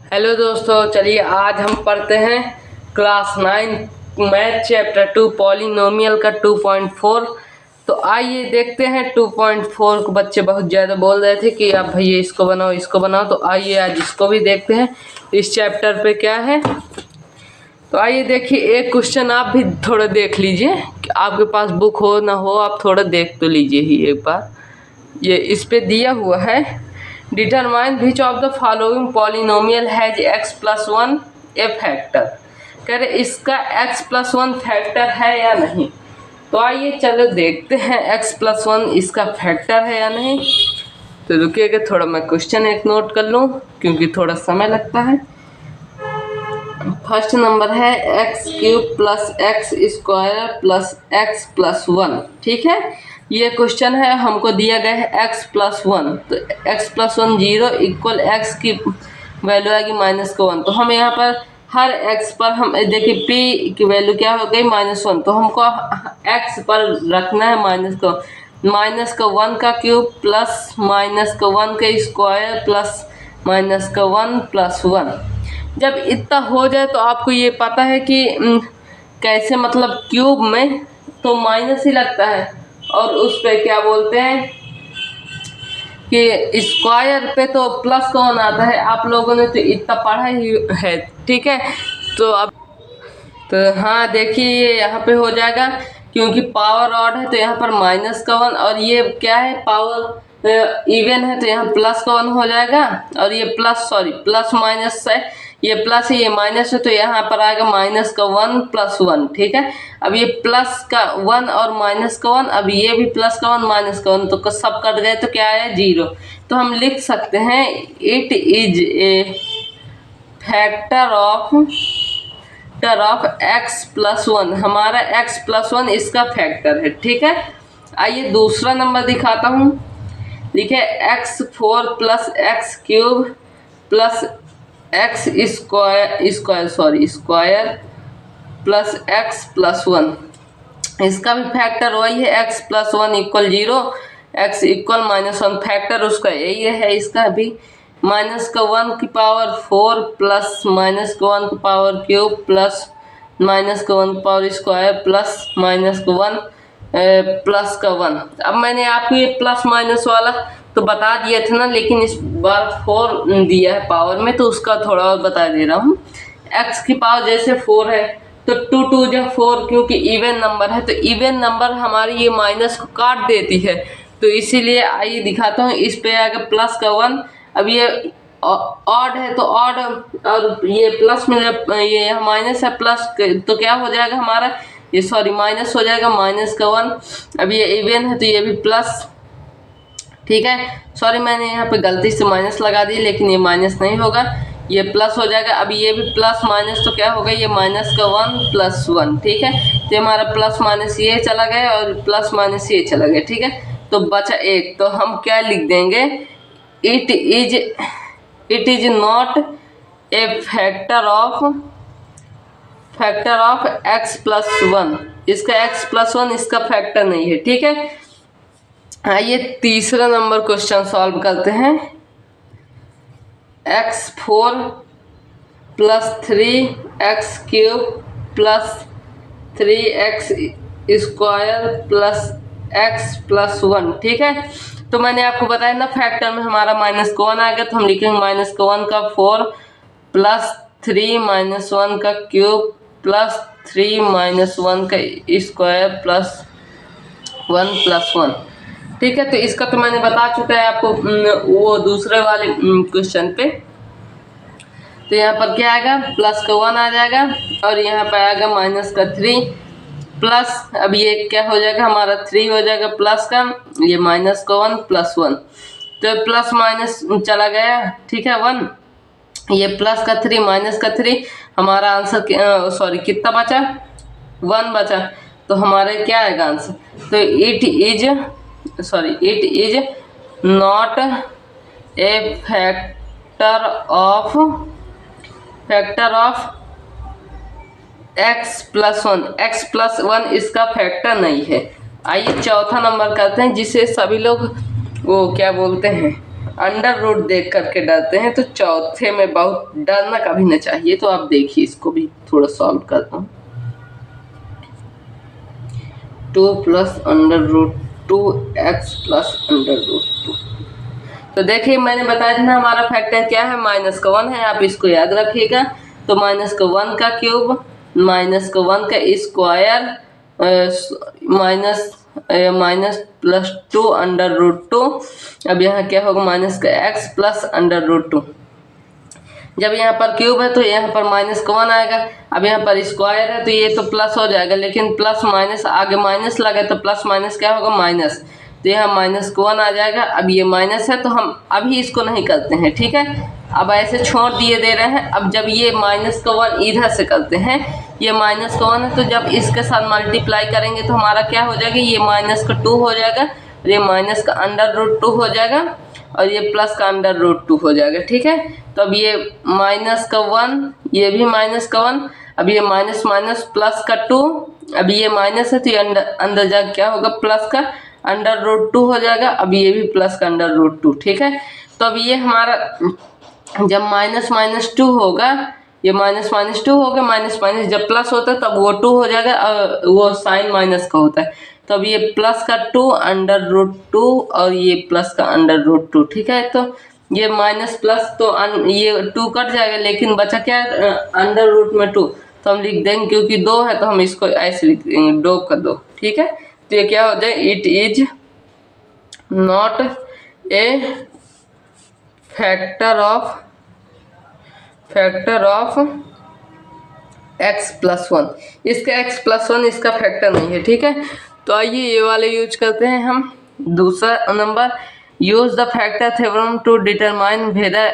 Hello दोस्तों, चलिए आज हम पढ़ते हैं क्लास 9 मैथ चैप्टर 2 पॉलिनोमियल का 2.4। तो आइए देखते हैं 2.4 को बच्चे बहुत ज़्यादा बोल रहे थे कि आप भैया इसको बनाओ। तो आइए आज इसको भी देखते हैं इस चैप्टर पे क्या है। तो आइए देखिए, एक क्वेश्चन आप भी थोड़ा देख लीजिए, आपके पास बुक हो ना हो आप थोड़ा देख तो लीजिए ही एक बार। ये इस पे दिया हुआ है, determine which of the following polynomial has x+1 A factor. कह रहे इसका x+1 फैक्टर है या नहीं। तो आइए चलो देखते हैं x+1 इसका फैक्टर है या नहीं। तो रुकिएगा, थोड़ा मैं क्वेश्चन एक नोट कर लूँ क्योंकि थोड़ा समय लगता है। फर्स्ट नंबर है x³ + x² + x+1। ठीक है, ये क्वेश्चन है, हमको दिया गया है x+1। तो x+1 0 इक्वल x की वैल्यू आएगी -1। तो हम यहाँ पर हर x पर हम देखिए p की वैल्यू क्या हो गई -1। तो हमको x पर रखना है -1 का क्यूब प्लस -1 का स्क्वायर प्लस -1 + 1। जब इतना हो जाए तो आपको ये पता है कि कैसे, मतलब क्यूब में तो माइनस ही लगता है और उस पे क्या बोलते हैं कि स्क्वायर पे तो प्लस कौन आता है। आप लोगों ने तो इतना पढ़ा ही है। ठीक है, तो अब तो हाँ देखिए, ये यहाँ पे हो जाएगा क्योंकि पावर ऑड है तो यहाँ पर -1 और ये क्या है पावर इवन है तो यहाँ +1 हो जाएगा। और ये प्लस माइनस है, ये प्लस है ये माइनस है तो यहाँ पर आएगा -1 + 1। ठीक है, अब ये +1 और -1, अब ये भी +1 -1 तो सब कट गए तो क्या है 0। तो हम लिख सकते हैं it is a factor of x+1। हमारा x+1 इसका फैक्टर है। ठीक है, आइए दूसरा नंबर दिखाता हूँ। देखिए x4 + x³ + square plus x+1। इसका भी फैक्टर वही है, x+1 = 0, x = -1। फैक्टर उसका यही है, इसका भी -1 की पावर 4 प्लस -1 की पावर क्यूब प्लस -1 की पावर स्क्वायर प्लस -1 प्लस का 1। अब मैंने आपको ये प्लस माइनस वाला तो बता दिया था ना, लेकिन इस बार 4 दिया है पावर में तो उसका थोड़ा और बता दे रहा हूँ। x की पावर जैसे 4 है तो 2 2 जब 4, क्योंकि इवन नंबर है तो इवन नंबर हमारी ये माइनस को काट देती है, तो इसीलिए आइए दिखाता हूँ। इस पे आएगा प्लस का 1। अब ये ऑड है तो ऑड, और ये प्लस में जब ये माइनस है प्लस तो क्या हो जाएगा हमारा, ये माइनस हो जाएगा -1। अब ये इवन है तो ये भी प्लस। ठीक है, मैंने यहाँ पे गलती से माइनस लगा दी, लेकिन ये माइनस नहीं होगा, ये प्लस हो जाएगा। अब ये भी प्लस माइनस तो क्या होगा, ये -1 + 1। ठीक है, तो हमारा प्लस माइनस ये चला गया और प्लस माइनस ये चला गया। ठीक है, तो बचा 1। तो हम क्या लिख देंगे, it is not a factor of x+1। इसका x+1 इसका फैक्टर नहीं है। ठीक है, आइए तीसरा नंबर क्वेश्चन सॉल्व करते हैं। x4 + 3x³ + 3x² + x+1। ठीक है, तो मैंने आपको बताया ना फैक्टर में हमारा -1 आ गया, तो हम लिखेंगे -1 का 4 + 3 -1 का क्यूब प्लस 3 -1 का स्क्वायर प्लस 1 + 1। ठीक है, तो इसका तो मैंने बता चुका है आपको वो दूसरे वाले क्वेश्चन पे। तो यहाँ पर क्या आएगा, प्लस का 1 आ जाएगा और यहाँ पर आएगा -3 प्लस, अब ये क्या हो जाएगा हमारा 3 हो जाएगा प्लस का, ये -1 + 1। तो प्लस माइनस चला गया। ठीक है, 1, ये प्लस का 3 माइनस का 3, हमारा आंसर कितना बचा, 1 बचा। तो हमारे क्या आएगा आंसर, तो it is not a factor of x+1 इसका फैक्टर नहीं है। आइए चौथा नंबर करते हैं, जिसे सभी लोग वो क्या बोलते हैं अंडर रूट देख करके डरते हैं, तो चौथे में बहुत डरना कभी ना चाहिए। तो आप देखिए इसको भी थोड़ा सॉल्व करता हूँ। 2 plus under root 2x plus under root 2। तो देखिए मैंने बताया था ना हमारा फैक्टर क्या है, माइनस का 1 है, आप इसको याद रखिएगा। तो माइनस का 1 का क्यूब माइनस का 1 का square minus plus 2 under root 2। अब यहाँ क्या होगा, माइनस का x प्लस अंडर रूट 2। जब यहाँ पर क्यूब है तो यहाँ पर माइनस का 1 आएगा। अब यहाँ पर स्क्वायर है तो ये तो प्लस हो जाएगा, लेकिन प्लस माइनस आगे माइनस लगे तो प्लस माइनस क्या होगा, माइनस। तो यहाँ माइनस का 1 आ जाएगा। अब ये माइनस है तो हम अभी इसको नहीं करते हैं, ठीक है, अब ऐसे छोड़ दिए दे रहे हैं। अब जब ये माइनस का 1 इधर से करते हैं, ये माइनस का 1 है तो जब इसके साथ मल्टीप्लाई करेंगे तो हमारा क्या हो जाएगा, ये माइनस का 2 हो जाएगा, ये माइनस का अंडर रूट 2 हो जाएगा और ये प्लस का अंडर रूट 2 हो जाएगा, ठीक है। तो अब ये माइनस का 1, ये भी माइनस का 1, अब ये माइनस माइनस प्लस का 2, अब ये माइनस है तो ये अंदर जाकर क्या होगा, प्लस का अंडर रूट 2 हो जाएगा। अब ये भी प्लस का अंडर रूट 2, ठीक है। तो अब ये हमारा जब माइनस माइनस 2 होगा, ये माइनस माइनस 2 हो गया, माइनस माइनस जब प्लस होता है तब वो 2 हो जाएगा, वो साइन माइनस का होता है। तो अब ये प्लस का 2 अंडर रूट 2 और ये प्लस का अंडर रूट 2, ठीक है। तो ये माइनस प्लस तो ये 2 कट जाएगा, लेकिन बचा क्या, अंडर रूट में 2। तो हम लिख देंगे, क्योंकि 2 है तो हम इसको ऐसे लिख देंगे, 2 का 2, ठीक है। तो ये क्या हो जाए, it is not a factor of x प्लस 1। इसका x प्लस 1 इसका फैक्टर नहीं है, ठीक है। तो आइए ये वाले यूज करते हैं हम। दूसरा नंबर, use the factor theorem to determine whether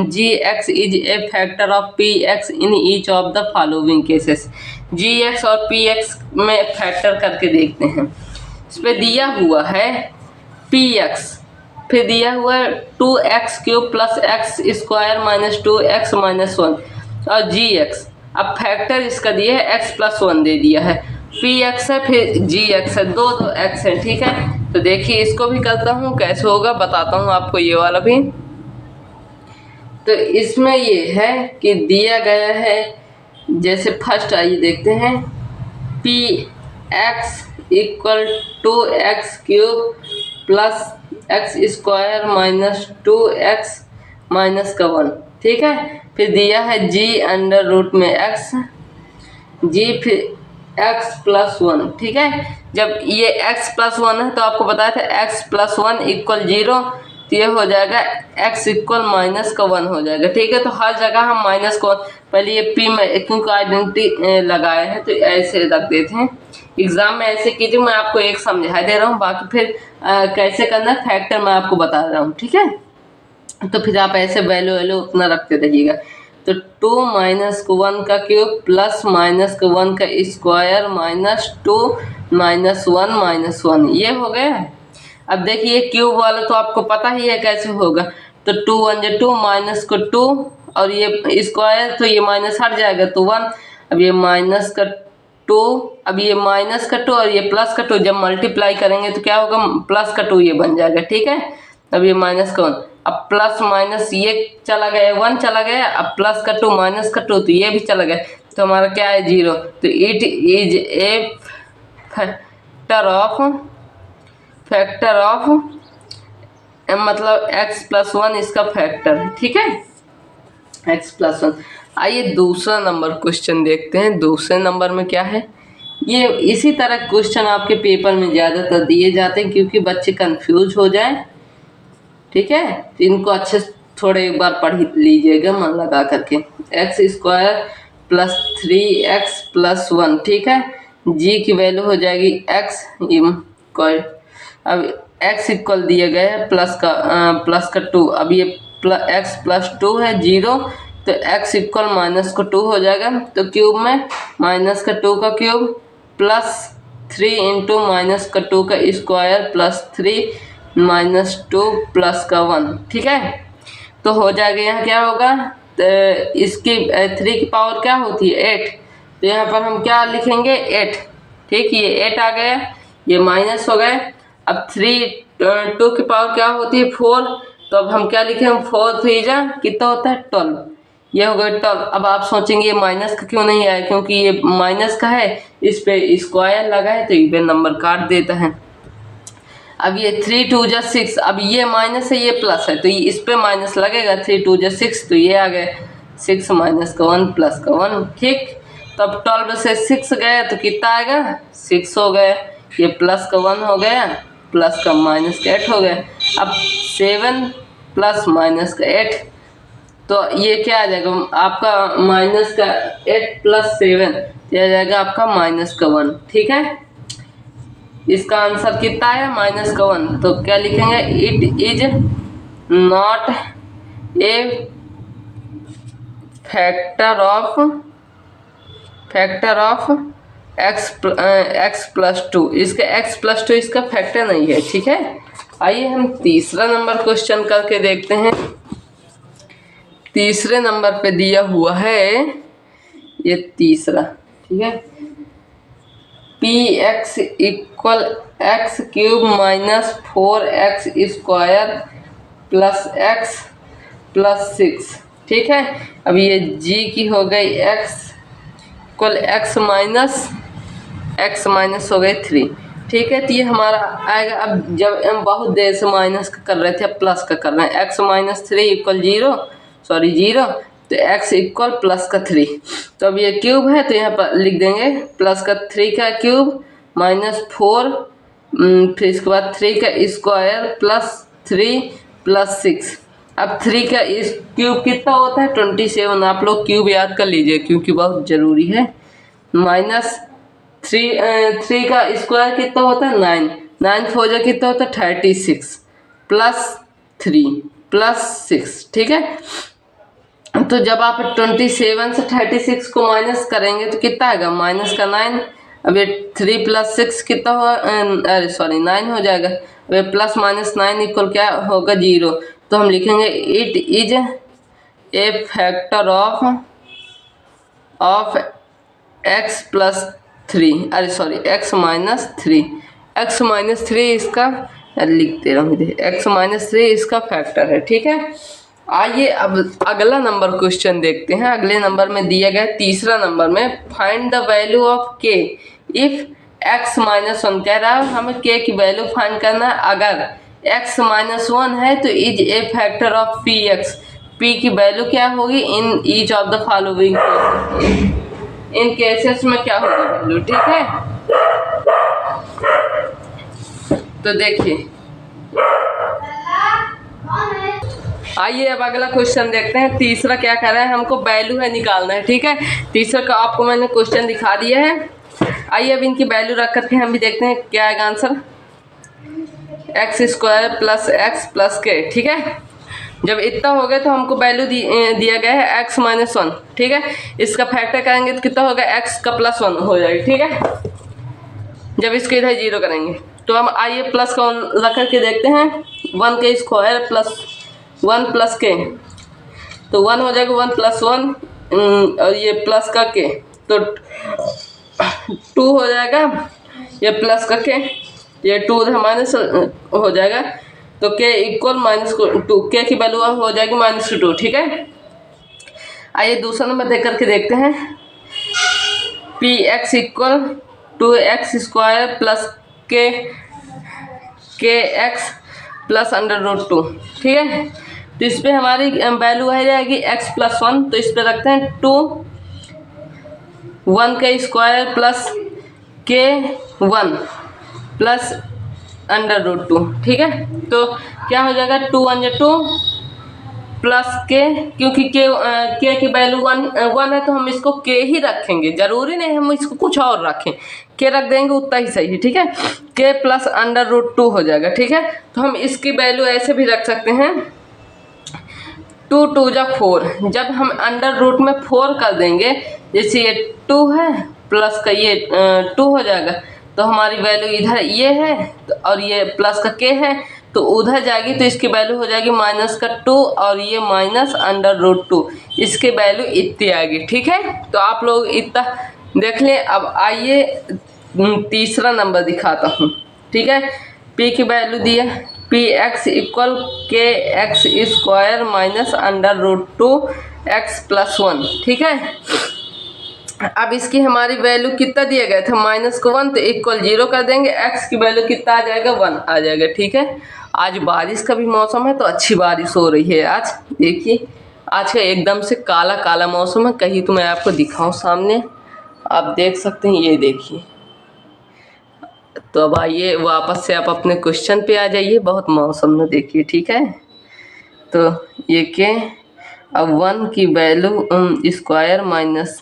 gx is a factor of px in each of the following cases. gx और px में फैक्टर करके देखते हैं। इस पे दिया हुआ है px, फिर दिया हुआ है 2x cube plus X square minus 2x minus 1 और gx। अब फैक्टर इसका दिया है x प्लस 1 दे दिया है, px है फिर gx है, दो x है, ठीक है। तो देखिए इसको भी करता हूँ, कैसे होगा बताता हूँ आपको ये वाला भी। तो इसमें ये है कि दिया गया है, जैसे फर्स्ट आइए देखते हैं, px equal to X cube plus X square minus 2x माइनस का 1, ठीक है। फिर दिया है g अंडर रूट में x, g फिर x प्लस 1, ठीक है। जब ये x प्लस 1 है तो आपको बताया था x प्लस 1 इक्वल 0, तो ये हो जाएगा x इक्वल माइनस का 1 हो जाएगा, ठीक है। तो हर जगह हम माइनस को, पहले ये p में क्योंकि आइडेंटिटी लगाए हैं तो ऐसे रख देते हैं। एग्जाम में ऐसे कीजिए, मैं आपको एक समझा दे रहा हूँ, बाकी फिर कैसे करना है फैक्टर मैं आपको बता रहा हूँ, ठीक है। तो फिर आप ऐसे वैल्यू उतना रखते रहिएगा। तो 2 माइनस का 1 का क्यूब प्लस माइनस का 1 का स्क्वायर माइनस 2 माइनस 1 माइनस 1, ये हो गया। अब देखिए क्यूब वाला तो आपको पता ही है कैसे होगा। तो 2 1 जो 2 माइनस का 2 और ये स्क्वायर तो ये माइनस हट जाएगा तो 1। अब ये माइनस का 2, अब ये माइनस का 2 और ये प्लस का 2 जब मल्टीप्लाई करेंगे तो क्या होगा, प्लस का 2 ये बन जाएगा, ठीक है। अब ये माइनस का 1, अब प्लस माइनस ये चला गया, 1 चला गया, अब प्लस का 2 माइनस का 2 तो ये भी चला गया, तो हमारा क्या है 0। तो it is a factor of मतलब x प्लस 1 इसका फैक्टर है, ठीक है, x प्लस 1। आइए दूसरा नंबर क्वेश्चन देखते हैं। दूसरे नंबर में क्या है, ये इसी तरह क्वेश्चन आपके पेपर में ज़्यादातर दिए जाते हैं क्योंकि बच्चे कंफ्यूज हो जाएं, ठीक है। तो इनको अच्छे से थोड़े एक बार पढ़ लीजिएगा मन लगा करके। X square plus 3x plus 1, ठीक है। g की वैल्यू हो जाएगी x, अब x इक्वल दिया गया है प्लस का 2, अब ये x प्लस 2 है 0, तो x इक्वल माइनस का 2 हो जाएगा। तो क्यूब में माइनस का 2 का क्यूब प्लस 3 इंटू माइनस का 2 का स्क्वायर प्लस 3 माइनस 2 प्लस का 1, ठीक है। तो हो जाएगा यहाँ क्या होगा, तो इसकी 3 की पावर क्या होती है 8, तो यहाँ पर हम क्या लिखेंगे 8, ठीक। ये 8 आ गया, ये माइनस हो गए। अब 2 की पावर क्या होती है 4, तो अब हम क्या लिखे, हम 4 3 जा कितना होता है 12, ये हो गया 12। अब आप सोचेंगे ये माइनस का क्यों नहीं आया, क्योंकि ये माइनस का है, इस पे स्क्वायर लगा है तो इवन नंबर काट देता है। अब ये 3 2 जा 6, अब ये माइनस है ये प्लस है तो इस पे माइनस लगेगा, 3 2 जा 6 तो ये आ गए 6 माइनस का 1 प्लस का 1, ठीक। तो अब 12 से 6 गए तो कितना आएगा 6 हो गया, ये प्लस का 1 हो गया, प्लस का माइनस का 8 हो गया। अब 7 प्लस माइनस का 8, तो ये क्या आ जाएगा आपका माइनस का 8 प्लस 7, ये आ जाएगा आपका माइनस का 1, ठीक है। इसका आंसर कितना है माइनस का 1, तो क्या लिखेंगे, it is not a factor of x plus 2, इसका x प्लस 2 इसका फैक्टर नहीं है, ठीक है। आइए हम तीसरा नंबर क्वेश्चन करके देखते हैं। तीसरे नंबर पे दिया हुआ है ये तीसरा, ठीक है, px equal x cube minus 4x square plus x plus 6, ठीक है। अब ये g की हो गई x इक्वल x माइनस हो गई 3, ठीक है। तो ये हमारा आएगा, अब जब हम बहुत देर से माइनस का कर रहे थे अब प्लस का कर रहे हैं, x माइनस 3 इक्वल 0, तो x इक्वल प्लस का 3, तो अब ये क्यूब है तो यहाँ पर लिख देंगे प्लस का 3 का क्यूब माइनस 4, फिर इसके बाद 3 का स्क्वायर प्लस 3 प्लस 6। अब 3 का इस क्यूब कितना होता है 27, आप लोग क्यूब याद कर लीजिए क्योंकि बहुत ज़रूरी है। माइनस 3 का स्क्वायर कितना होता है 9, 9 4 जा कितना होता है 36 प्लस 3 प्लस 6, ठीक है। तो जब आप 27 से 36 को माइनस करेंगे तो कितना आएगा माइनस का 9। अब ये 3 प्लस 6 कितना हुआ, 9 हो जाएगा। अब ये प्लस माइनस 9 इक्वल क्या होगा 0, तो हम लिखेंगे it is a factor of x plus 3, x minus 3, x minus 3 इसका लिखते रहोगे, x माइनस 3 इसका फैक्टर है, ठीक है। आइए अब अगला नंबर क्वेश्चन देखते हैं। अगले नंबर में दिया गया तीसरा नंबर में find the value of k if x minus 1, कह रहा है हमें k की वैल्यू फाइंड करना है। अगर x माइनस 1 है तो is a factor of px, p की वैल्यू क्या होगी इन each of the following cases, in cases में क्या होगी वैल्यू, ठीक है। तो देखिए आइए अब अगला क्वेश्चन देखते हैं। तीसरा क्या कर रहा है, हमको वैल्यू है निकालना है, ठीक है। तीसरा का आपको मैंने क्वेश्चन दिखा दिया है। आइए अब इनकी वैल्यू रख करके हम भी देखते हैं क्या आएगा answer, x square plus x plus के, ठीक है। जब इतना हो गया तो हमको वैल्यू दिया गया है x माइनस 1, ठीक है। इसका फैक्टर करेंगे तो कितना होगा x का प्लस 1 हो जाएगा, ठीक है। जब इसको इधर 0 करेंगे तो हम आइए प्लस का 1 रख करके देखते हैं, 1 के स्क्वायर प्लस 1 प्लस के, तो 1 हो जाएगा 1 प्लस 1 और ये प्लस का के तो 2 हो जाएगा, ये प्लस का के ये 2 माइनस हो जाएगा, तो के इक्वल माइनस 2, के की वैल्यू हो जाएगी -2, ठीक है। आइए दूसरा नंबर देख करके देखते हैं, P X equal 2x square plus के एक्स प्लस √2, ठीक है। तो इस पर हमारी वैल्यू आ जाएगी x प्लस 1, तो इस पर रखते हैं 1 के स्क्वायर प्लस के 1 प्लस √2, ठीक है। तो क्या हो जाएगा 2 1 2 प्लस के, क्योंकि के की वैल्यू 1 है तो हम इसको के ही रखेंगे, जरूरी नहीं हम इसको कुछ और रखें, के रख देंगे उतना ही सही है, ठीक है। के प्लस √2 हो जाएगा, ठीक है। तो हम इसकी वैल्यू ऐसे भी रख सकते हैं 2 2 जा 4, जब हम √2 में 4 कर देंगे, जैसे ये 2 है प्लस का ये 2 हो जाएगा, तो हमारी वैल्यू इधर ये है तो और ये प्लस का के है तो उधर जाएगी, तो इसकी वैल्यू हो जाएगी -2 और ये -√2, इसकी वैल्यू इतनी आएगी, ठीक है। तो आप लोग इतना देख लें। अब आइए तीसरा नंबर दिखाता हूँ, ठीक है। पी की वैल्यू दी है पी एक्स इक्वल के X square minus under root 2 X plus 1। ठीक है, अब इसकी हमारी वैल्यू कितना दिया गया था, माइनस को 1, तो इक्वल 0 कर देंगे, एक्स की वैल्यू कितना आ जाएगा, 1 आ जाएगा। ठीक है, आज बारिश का भी मौसम है तो अच्छी बारिश हो रही है आज। देखिए आज का एकदम से काला काला मौसम है, कहीं तो मैं आपको दिखाऊं सामने, आप देख सकते हैं, ये देखिए। तो अब आइए वापस से आप अपने क्वेश्चन पे आ जाइए, बहुत मौसम में देखिए। ठीक है, तो ये के अब 1 की value square minus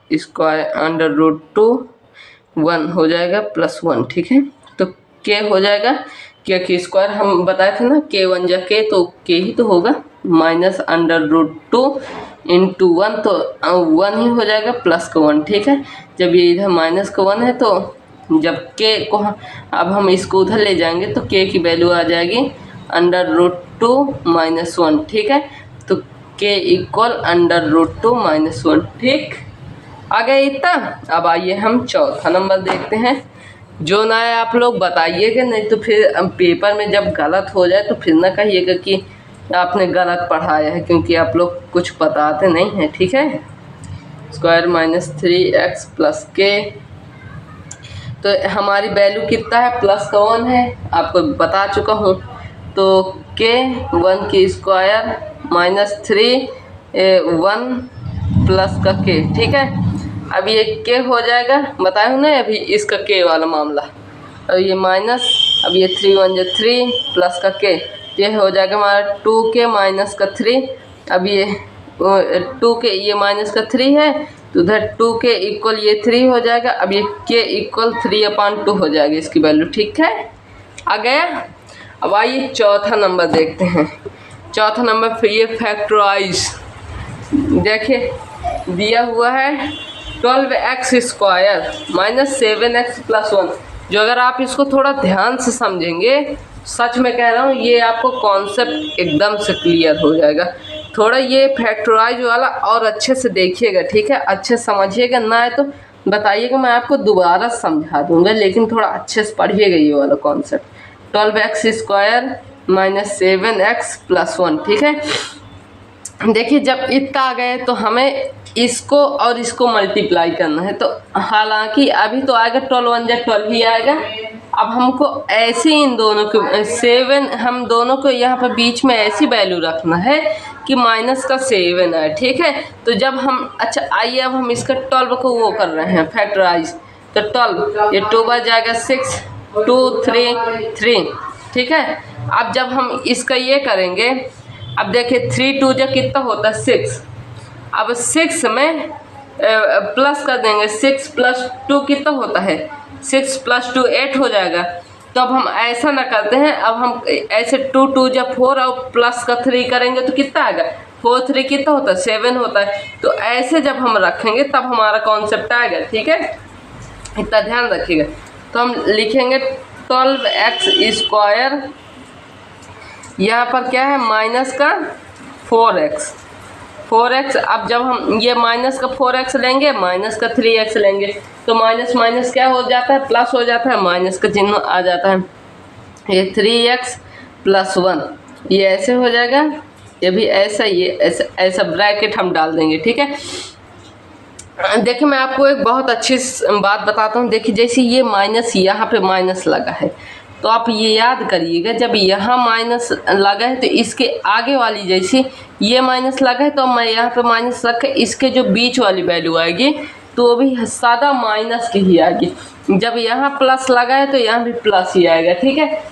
square under root 2 1 हो जाएगा प्लस 1। ठीक है, तो के हो जाएगा के स्क्वायर, हम बताए थे ना के 1 जा के, तो के ही तो होगा, माइनस अंडर रूट 2 इंटू 1, तो 1 ही हो जाएगा प्लस का 1। ठीक है, जब ये इधर माइनस का 1 है तो जब के को अब हम इसको उधर ले जाएंगे तो के की वैल्यू आ जाएगी अंडर रूट 2 माइनस 1। ठीक है, तो के इक्वल अंडर रूट 2 माइनस 1। ठीक, आ गया इतना। अब आइए हम चौथा नंबर देखते हैं। जो ना है आप लोग बताइएगा, नहीं तो फिर पेपर में जब गलत हो जाए तो फिर ना कहिएगा कि आपने गलत पढ़ाया है, क्योंकि आप लोग कुछ बताते नहीं हैं। ठीक है, स्क्वायर माइनस 3x प्लस के, तो हमारी वैल्यू कितना है, प्लस का 1 है, आपको बता चुका हूँ। तो के 1 की स्क्वायर माइनस 3 1 प्लस का के। ठीक है, अब ये के हो जाएगा, बताया हूँ ना अभी इसका के वाला मामला। अब ये माइनस, अब ये 3 1 जा 3 प्लस का के, ये हो जाएगा हमारा 2 के माइनस का 3। अब ये 2 के, ये माइनस का 3 है तो उधर 2 के इक्वल ये 3 हो जाएगा। अब ये के इक्वल 3/2 हो जाएगी इसकी वैल्यू। ठीक है, आ गया। अब आइए चौथा नंबर देखते हैं। चौथा नंबर फिर ये फैक्टराइज, देखिए दिया हुआ है 12x square minus 7x plus 1। जो अगर आप इसको थोड़ा ध्यान से समझेंगे, सच में कह रहा हूँ, ये आपको कॉन्सेप्ट एकदम से क्लियर हो जाएगा। थोड़ा ये फैक्टराइज वाला और अच्छे से देखिएगा। ठीक है, अच्छे समझिएगा, ना है तो बताइएगा, मैं आपको दोबारा समझा दूंगा, लेकिन थोड़ा अच्छे से पढ़िएगा ये वाला concept. 12x square minus 7x plus 1। ठीक है, देखिए जब इतना आ गए तो हमें इसको और इसको मल्टीप्लाई करना है। तो हालांकि अभी तो आएगा 12 1 जा 12 ही आएगा। अब हमको ऐसे इन दोनों को 7, हम दोनों को यहाँ पर बीच में ऐसी वैल्यू रखना है कि माइनस का 7 आए। ठीक है, तो जब हम, अच्छा आइए अब हम इसका 12 को वो कर रहे हैं फैक्टराइज, तो 12 ये 2 बार जाएगा 6 2 3 3। ठीक है, अब जब हम इसका ये करेंगे, अब देखिए 3 2 जा कितना होता है 6। अब 6 में प्लस कर देंगे, 6 प्लस 2 कितना होता है, 6 प्लस 2 8 हो जाएगा। तो अब हम ऐसा ना करते हैं, अब हम ऐसे 2 2 जा 4 और प्लस का 3 करेंगे तो कितना आएगा, 4 3 कितना होता है 7 होता है। तो ऐसे जब हम रखेंगे तब हमारा कॉन्सेप्ट आएगा। ठीक है, इतना ध्यान रखिएगा। तो हम लिखेंगे 12x स्क्वायर, यहाँ पर क्या है माइनस का 4x। अब जब हम ये माइनस का 4x लेंगे, माइनस का 3x लेंगे, तो माइनस माइनस क्या हो जाता है, प्लस हो जाता है, माइनस का चिन्ह आ जाता है। ये 3x प्लस 1 ये ऐसे हो जाएगा, ये भी ऐसा, ये ऐसा ब्रैकेट हम डाल देंगे। ठीक है, देखिए मैं आपको एक बहुत अच्छी बात बताता हूँ। देखिए जैसे ये माइनस, यहाँ पे माइनस लगा है, तो आप ये याद करिएगा, जब यहाँ माइनस लगा है तो इसके आगे वाली, जैसे ये माइनस लगा है तो मैं यहाँ पे माइनस रख के इसके जो बीच वाली वैल्यू आएगी तो वो भी सादा माइनस की ही आएगी। जब यहाँ प्लस लगा है तो यहाँ भी प्लस ही आएगा। ठीक है,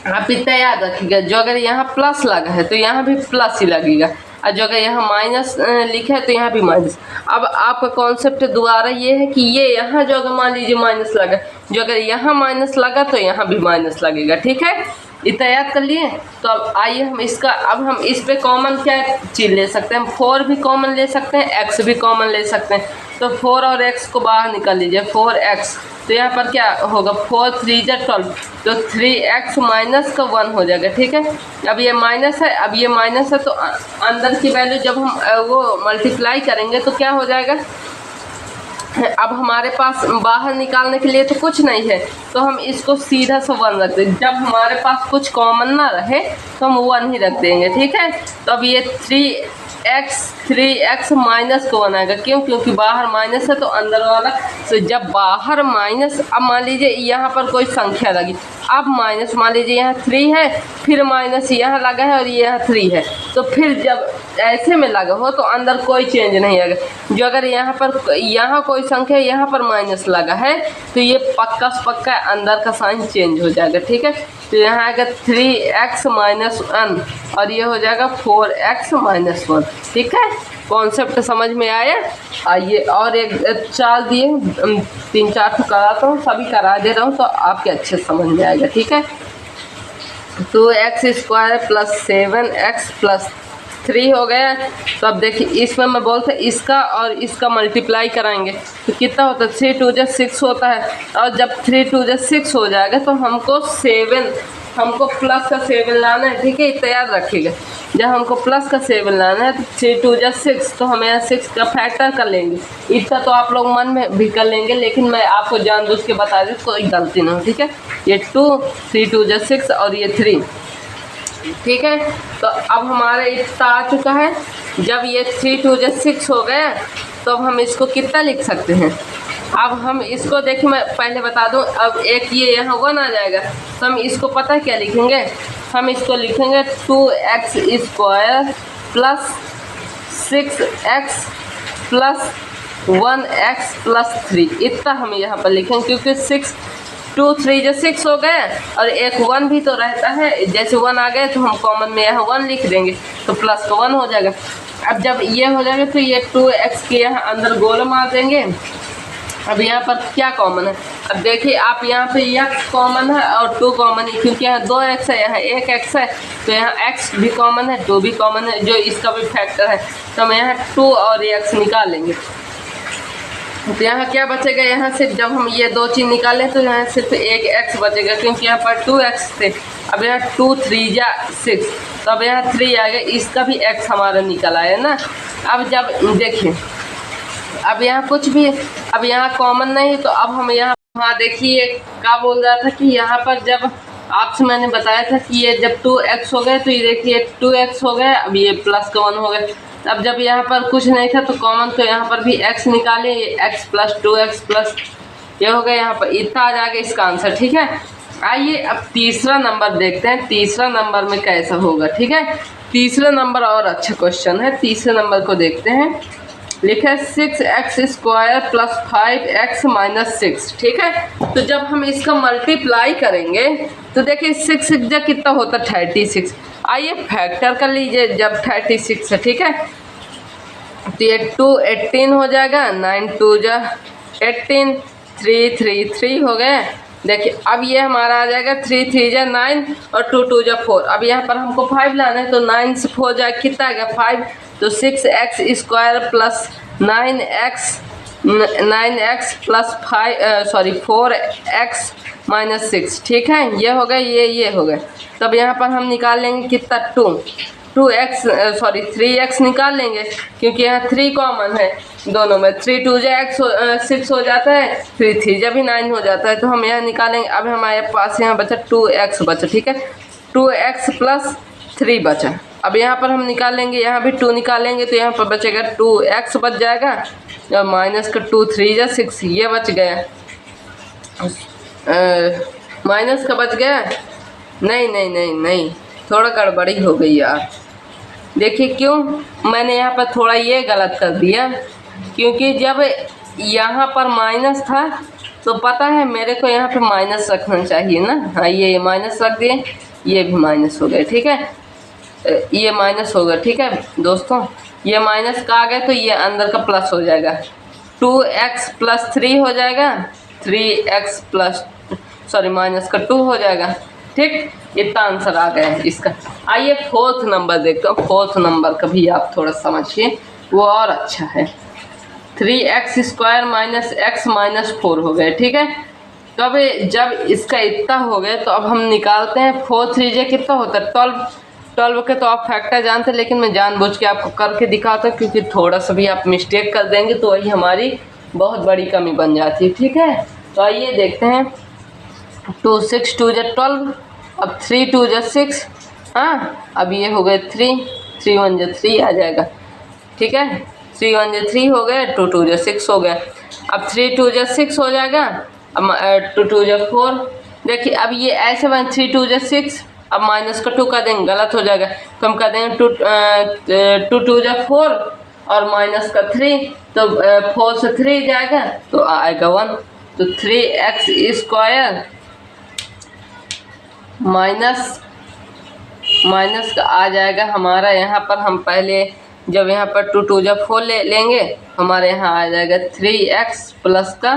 आप इतना याद रखिएगा, जो अगर यहाँ प्लस लगा है तो यहाँ भी प्लस ही लगेगा, और जो अगर यहाँ माइनस लिखा है तो यहाँ भी माइनस। अब आपका कॉन्सेप्ट दोबारा ये है कि ये यहाँ जो अगर मान लीजिए माइनस लगा, जो अगर यहाँ माइनस लगा तो यहाँ भी माइनस लगेगा। ठीक है, इतना याद कर लिए। तो अब आइए हम इसका, अब हम इस पे कॉमन क्या चीज़ ले सकते हैं, 4 भी कॉमन ले सकते हैं, x भी कॉमन ले सकते हैं। तो 4 और x को बाहर निकाल लीजिए, 4x, तो यहाँ पर क्या होगा 4 3 जा 12, तो 3x माइनस का 1 हो जाएगा। ठीक है, अब ये माइनस है, अब ये माइनस है, तो अंदर की वैल्यू जब हम वो मल्टीप्लाई करेंगे तो क्या हो जाएगा, अब हमारे पास बाहर निकालने के लिए तो कुछ नहीं है, तो हम इसको सीधा सा 1 रख देंगे। जब हमारे पास कुछ कॉमन ना रहे तो हम 1 ही रख देंगे, ठीक है। तो अब ये 3x माइनस को 1 आएगा, क्यों? क्योंकि बाहर माइनस है तो अंदर वाला, तो जब बाहर माइनस, अब मान लीजिए यहाँ पर कोई संख्या लगी, अब माइनस, मान लीजिए यहाँ 3 है, फिर माइनस यहाँ लगा है और ये यहाँ 3 है, तो फिर जब ऐसे में लगा हो तो अंदर कोई चेंज नहीं आएगा। जो अगर यहाँ कोई संख्या यहाँ पर माइनस लगा है तो ये पक्का से पक्का अंदर का साइन चेंज हो जाएगा, ठीक है। तो यहाँ आएगा 3x माइनस 1 और ये हो जाएगा 4x माइनस 1, ठीक है। कॉन्सेप्ट समझ में आया? आइए और एक चाल दिए, 3-4 तो कराता हूँ, सभी करा दे रहा हूँ तो आपके अच्छे समझ में आएगा, ठीक है। 2x² प्लस 7x प्लस 3 हो गया। तो अब देखिए इसमें मैं बोलता इसका और इसका मल्टीप्लाई कराएंगे तो कितना होता है, 3 2 6 होता है। और जब 3 2 6 हो जाएगा तो हमको प्लस का 7 लाना है, ठीक है, इतना याद रखिएगा। जब हमको प्लस का 7 लाना है तो 3 2 6, तो हम यहाँ 6 का फैक्टर कर लेंगे। इतना तो आप लोग मन में भी कर लेंगे, लेकिन मैं आपको जानबूझ के बता दूँ कोई गलती ना हो, ठीक है। ये 2 3 2 6 और ये 3, ठीक है। तो अब हमारा इतना आ चुका है। जब ये 3 2 6 हो गया तो अब हम इसको कितना लिख सकते हैं। अब हम इसको देखिए, मैं पहले बता दूं, अब एक ये यहाँ 1 आ जाएगा तो हम इसको पता है क्या लिखेंगे, हम इसको लिखेंगे 2x² plus 6x plus 1x plus 3। इतना हम यहाँ पर लिखेंगे, क्योंकि 2 3 6 हो गए और एक 1 भी तो रहता है। जैसे 1 आ गए तो हम कॉमन में यहाँ 1 लिख देंगे तो प्लस का 1 हो जाएगा। अब जब ये हो जाएगा तो ये 2x के यहाँ अंदर गोल मार देंगे। अब यहाँ पर क्या कॉमन है, अब देखिए आप यहाँ पे x कॉमन है और 2 कॉमन है, क्योंकि यहाँ 2x है, यहाँ 1x है, तो यहाँ x भी कॉमन है, 2 भी कॉमन है, जो इसका भी फैक्टर है। तो हम यहाँ 2 और x निकाल लेंगे। तो यहाँ क्या बचेगा, यहाँ से जब हम ये 2 चीज़ निकालें तो यहाँ सिर्फ एक x बचेगा, क्योंकि यहाँ पर 2x थे। अब यहाँ 2 3 6, तो अब यहाँ 3 आ गया, इसका भी x हमारा निकल आया ना। अब जब देखिए अब यहाँ कुछ भी, अब यहाँ कॉमन नहीं, तो अब हम यहाँ, हाँ देखिए क्या बोल रहा था कि यहाँ पर जब आपसे मैंने बताया था कि ये जब 2x हो गए तो ये देखिए 2x हो गया, अब ये प्लस का 1 हो गया। अब जब यहाँ पर कुछ नहीं था तो कॉमन, तो यहाँ पर भी x निकाले, x प्लस 2x प्लस ये हो गया, यहाँ पर इतना आ जाएगा इसका आंसर, ठीक है। आइए अब तीसरा नंबर देखते हैं, तीसरा नंबर में कैसा होगा, ठीक है। तीसरा नंबर और अच्छा क्वेश्चन है, तीसरे नंबर को देखते हैं। लिखा है 6x² प्लस 5x माइनस 6, ठीक है। तो जब हम इसका मल्टीप्लाई करेंगे तो देखिए 6 जब कितना होता है 36। आइए फैक्टर कर लीजिए जब 36 है, ठीक है। तो ये 2 18 हो जाएगा, 9 2 18, 3 3 3 हो गए। देखिए अब ये हमारा आ जाएगा 3 3 9 और 2 2 4। अब यहाँ पर हमको 5 लाना है, तो 9 से 4 जाए कितना आ गया 5, तो 6x² plus 9x plus 4x minus 6, ठीक है। ये हो गया, ये हो गया। तब यहाँ पर हम निकाल लेंगे कितना 3x निकाल लेंगे, क्योंकि यहाँ 3 कॉमन है दोनों में। 3 2 6 हो जाता है, 3 3 जब भी 9 हो जाता है, तो हम यहाँ निकालेंगे। अब हमारे पास यहाँ बचा 2x बचा, ठीक है। 2x प्लस 3 बचा। अब यहाँ पर हम निकाल लेंगे, यहाँ भी 2 निकालेंगे तो यहाँ पर बचेगा 2x बच जाएगा और माइनस का 2 3 6, ये बच गया। माइनस का बच गया, नहीं, थोड़ा गड़बड़ी हो गई यार। देखिए क्यों, मैंने यहाँ पर थोड़ा ये गलत कर दिया, क्योंकि जब यहाँ पर माइनस था तो पता है मेरे को यहाँ पे माइनस रखना चाहिए ना। हाँ ये माइनस रख दिए, ये भी माइनस हो गए, ठीक है। ये माइनस होगा, ठीक है दोस्तों। ये माइनस का आ गया तो ये अंदर का प्लस हो जाएगा, 2x प्लस 3 हो जाएगा, 3x प्लस माइनस का 2 हो जाएगा, ठीक। इतना आंसर आ गया है इसका। आइए फोर्थ नंबर देखते हो। फोर्थ नंबर का भी आप थोड़ा समझिए, वो और अच्छा है। 3x² माइनस x माइनस 4 हो गए, ठीक है। तो अब जब इसका इतना हो गया तो अब हम निकालते हैं 4 3 कितना होता है 12 के। तो आप फैक्टर जानते हैं, लेकिन मैं जानबूझ के आपको करके दिखाता हूँ, क्योंकि थोड़ा सा भी आप मिस्टेक कर देंगे तो वही हमारी बहुत बड़ी कमी बन जाती है। ठीक है, तो आइए देखते हैं। 2 6 2 जा 12, अब 3 2 जा 6, हाँ अब ये हो गए 3 3 1 जा 3 आ जाएगा। ठीक है, 3 1 जा 3 हो गया, 2 2 जा 6 हो गया। अब 3 2 जा 6 हो जाएगा, अब 2 2 जा 4। देखिए अब ये ऐसे बन 3 2 जा 6, अब माइनस का 2 कर देंगे, गलत हो जाएगा, तो हम कर देंगे 2 2 जा 4 और माइनस का 3, तो 4 से 3 जाएगा तो आएगा 1, तो 3x² माइनस का आ जाएगा हमारा। यहाँ पर हम पहले जब यहाँ पर 2 2 जा 4 लेंगे, हमारे यहाँ आ जाएगा 3x प्लस का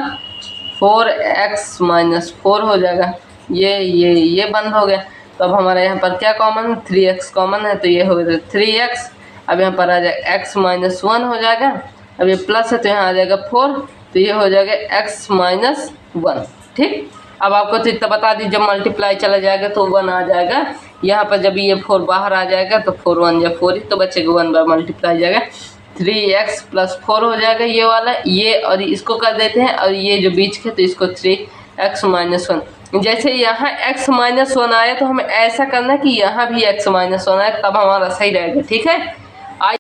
4x माइनस 4 हो जाएगा। ये बंद हो गया, तो अब हमारे यहाँ पर क्या कॉमन है, 3x कॉमन है, तो ये हो गया 3x। अब यहाँ पर आ जाएगा x माइनस 1 हो जाएगा, अब ये प्लस है तो यहाँ आ जाएगा 4, तो ये हो जाएगा x माइनस 1। ठीक, अब आपको तो इतना बता दी, जब मल्टीप्लाई चला जाएगा तो 1 आ जाएगा। यहाँ पर जब ये 4 बाहर आ जाएगा तो 4 1 जा 4 ही तो बचेगा, 1 बार मल्टीप्लाई जाएगा, 3x प्लस 4 हो जाएगा ये वाला, ये और इसको कर देते हैं, और ये जो बीच के तो इसको 3x माइनस 1। जैसे यहाँ x माइनस 1 आया तो हमें ऐसा करना है कि यहाँ भी x माइनस 1 आए, तब हमारा सही रहेगा। ठीक है,